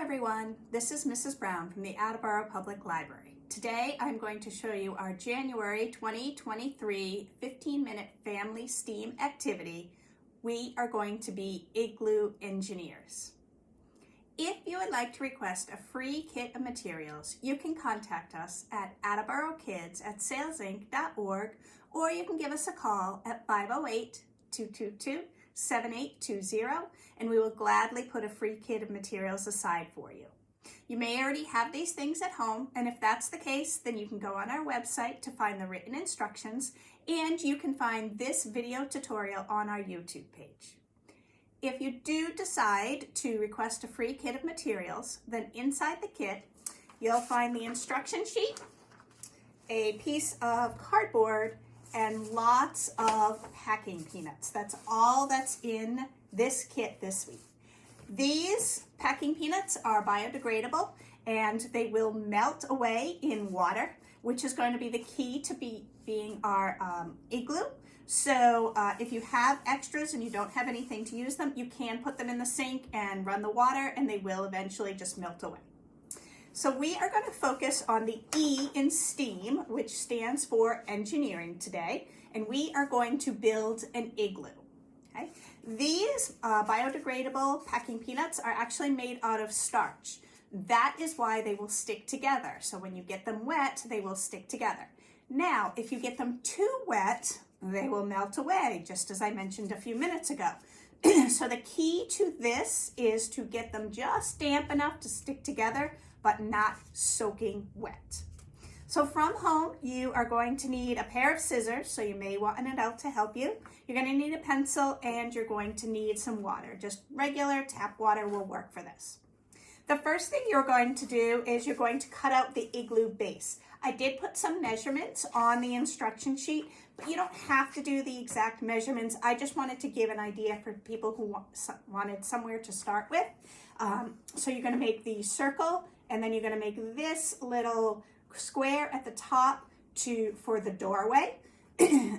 everyone, this is Mrs. Brown from the Attleboro Public Library. Today I'm going to show you our January 2023 15-minute family STEAM activity. We are going to be Igloo engineers. If you would like to request a free kit of materials, you can contact us at attleborokids@salesinc.org, or you can give us a call at 508-222-7820, and we will gladly put a free kit of materials aside for you. You may already have these things at home, and if that's the case, then you can go on our website to find the written instructions, and you can find this video tutorial on our YouTube page. If you do decide to request a free kit of materials, then inside the kit, you'll find the instruction sheet, a piece of cardboard, and lots of packing peanuts. That's all that's in this kit this week. These packing peanuts are biodegradable and they will melt away in water, which is going to be the key to being our igloo. So if you have extras and you don't have anything to use them, you can put them in the sink and run the water and they will eventually just melt away. So we are going to focus on the E in STEAM, which stands for engineering today, and we are going to build an igloo. Okay? These biodegradable packing peanuts are actually made out of starch. That is why they will stick together. So when you get them wet, they will stick together. Now, if you get them too wet, they will melt away, just as I mentioned a few minutes ago. So the key to this is to get them just damp enough to stick together, but not soaking wet. So from home, you are going to need a pair of scissors, so you may want an adult to help you. You're going to need a pencil, and you're going to need some water. Just regular tap water will work for this. The first thing you're going to do is you're going to cut out the igloo base. I did put some measurements on the instruction sheet, but you don't have to do the exact measurements. I just wanted to give an idea for people who wanted somewhere to start with. So you're going to make the circle, and then you're going to make this little square at the top for the doorway.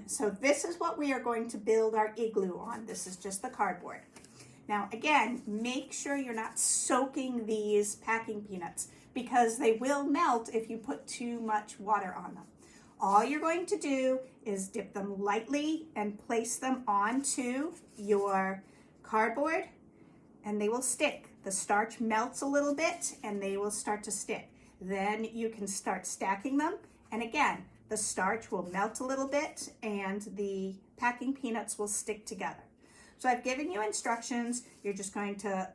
So this is what we are going to build our igloo on. This is just the cardboard. Now again, make sure you're not soaking these packing peanuts because they will melt if you put too much water on them. All you're going to do is dip them lightly and place them onto your cardboard, and they will stick. The starch melts a little bit and they will start to stick. Then you can start stacking them, and again, the starch will melt a little bit and the packing peanuts will stick together. So I've given you instructions. You're going to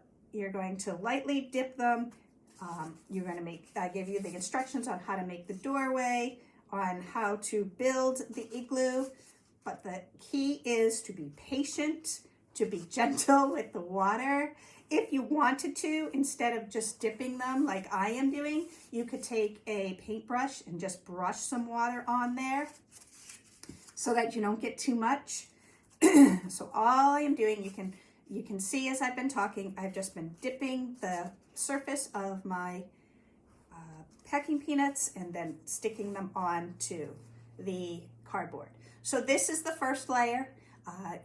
lightly dip them. I give you the instructions on how to make the doorway, on how to build the igloo, but the key is to be patient, to be gentle with the water. If you wanted to, instead of just dipping them like I am doing, you could take a paintbrush and just brush some water on there so that you don't get too much. So all I am doing, you can see as I've been talking, I've just been dipping the surface of my packing peanuts and then sticking them onto the cardboard. So this is the first layer.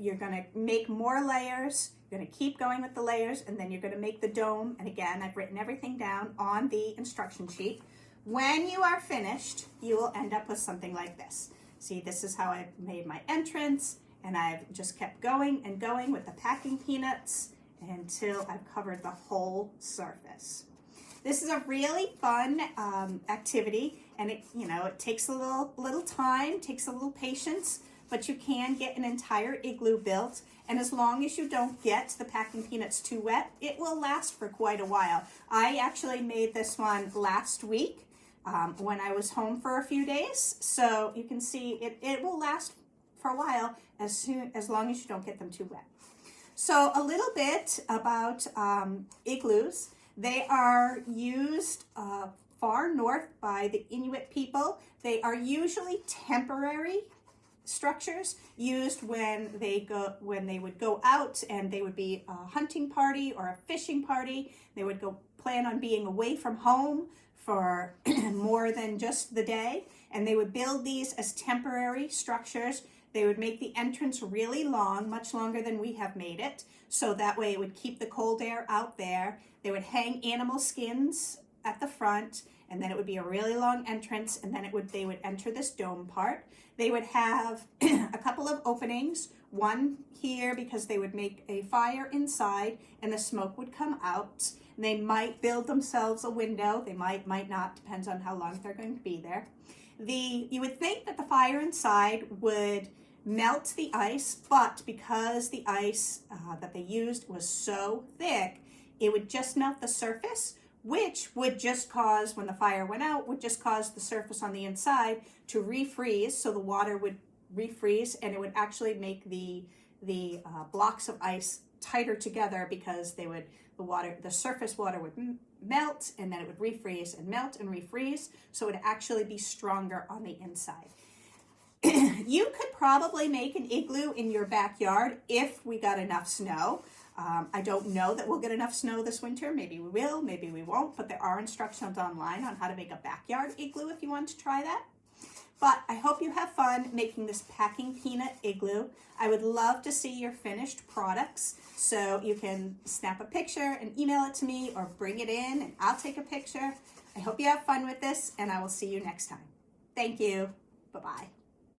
You're going to make more layers. You're going to keep going with the layers, and then you're going to make the dome. And again, I've written everything down on the instruction sheet. When you are finished, you will end up with something like this. See, this is how I made my entrance, and I've just kept going and going with the packing peanuts until I've covered the whole surface. This is a really fun activity, and it takes a little time, takes a little patience, but you can get an entire igloo built. And as long as you don't get the packing peanuts too wet, it will last for quite a while. I actually made this one last week when I was home for a few days. So you can see it will last for a while as long as you don't get them too wet. So a little bit about igloos. They are used far north by the Inuit people. They are usually temporary structures used when they would go out, and they would be a hunting party or a fishing party. They would plan on being away from home for more than just the day, and they would build these as temporary structures. They would make the entrance really long, much longer than we have made it, so that way it would keep the cold air out there. They would hang animal skins at the front, and then it would be a really long entrance, and then they would enter this dome part. They would have a couple of openings, one here because they would make a fire inside and the smoke would come out. And they might build themselves a window. They might not, depends on how long they're going to be there. You would think that the fire inside would melt the ice, but because the ice that they used was so thick, it would just melt the surface, which would just cause, when the fire went out, would just cause the surface on the inside to refreeze. So the water would refreeze, and it would actually make the blocks of ice tighter together, because the surface water would melt, and then it would refreeze and melt and refreeze, so it would actually be stronger on the inside. You could probably make an igloo in your backyard if we got enough snow. I don't know that we'll get enough snow this winter. Maybe we will, maybe we won't, but there are instructions online on how to make a backyard igloo if you want to try that. But I hope you have fun making this packing peanut igloo. I would love to see your finished products, so you can snap a picture and email it to me, or bring it in and I'll take a picture. I hope you have fun with this, and I will see you next time. Thank you. Bye-bye.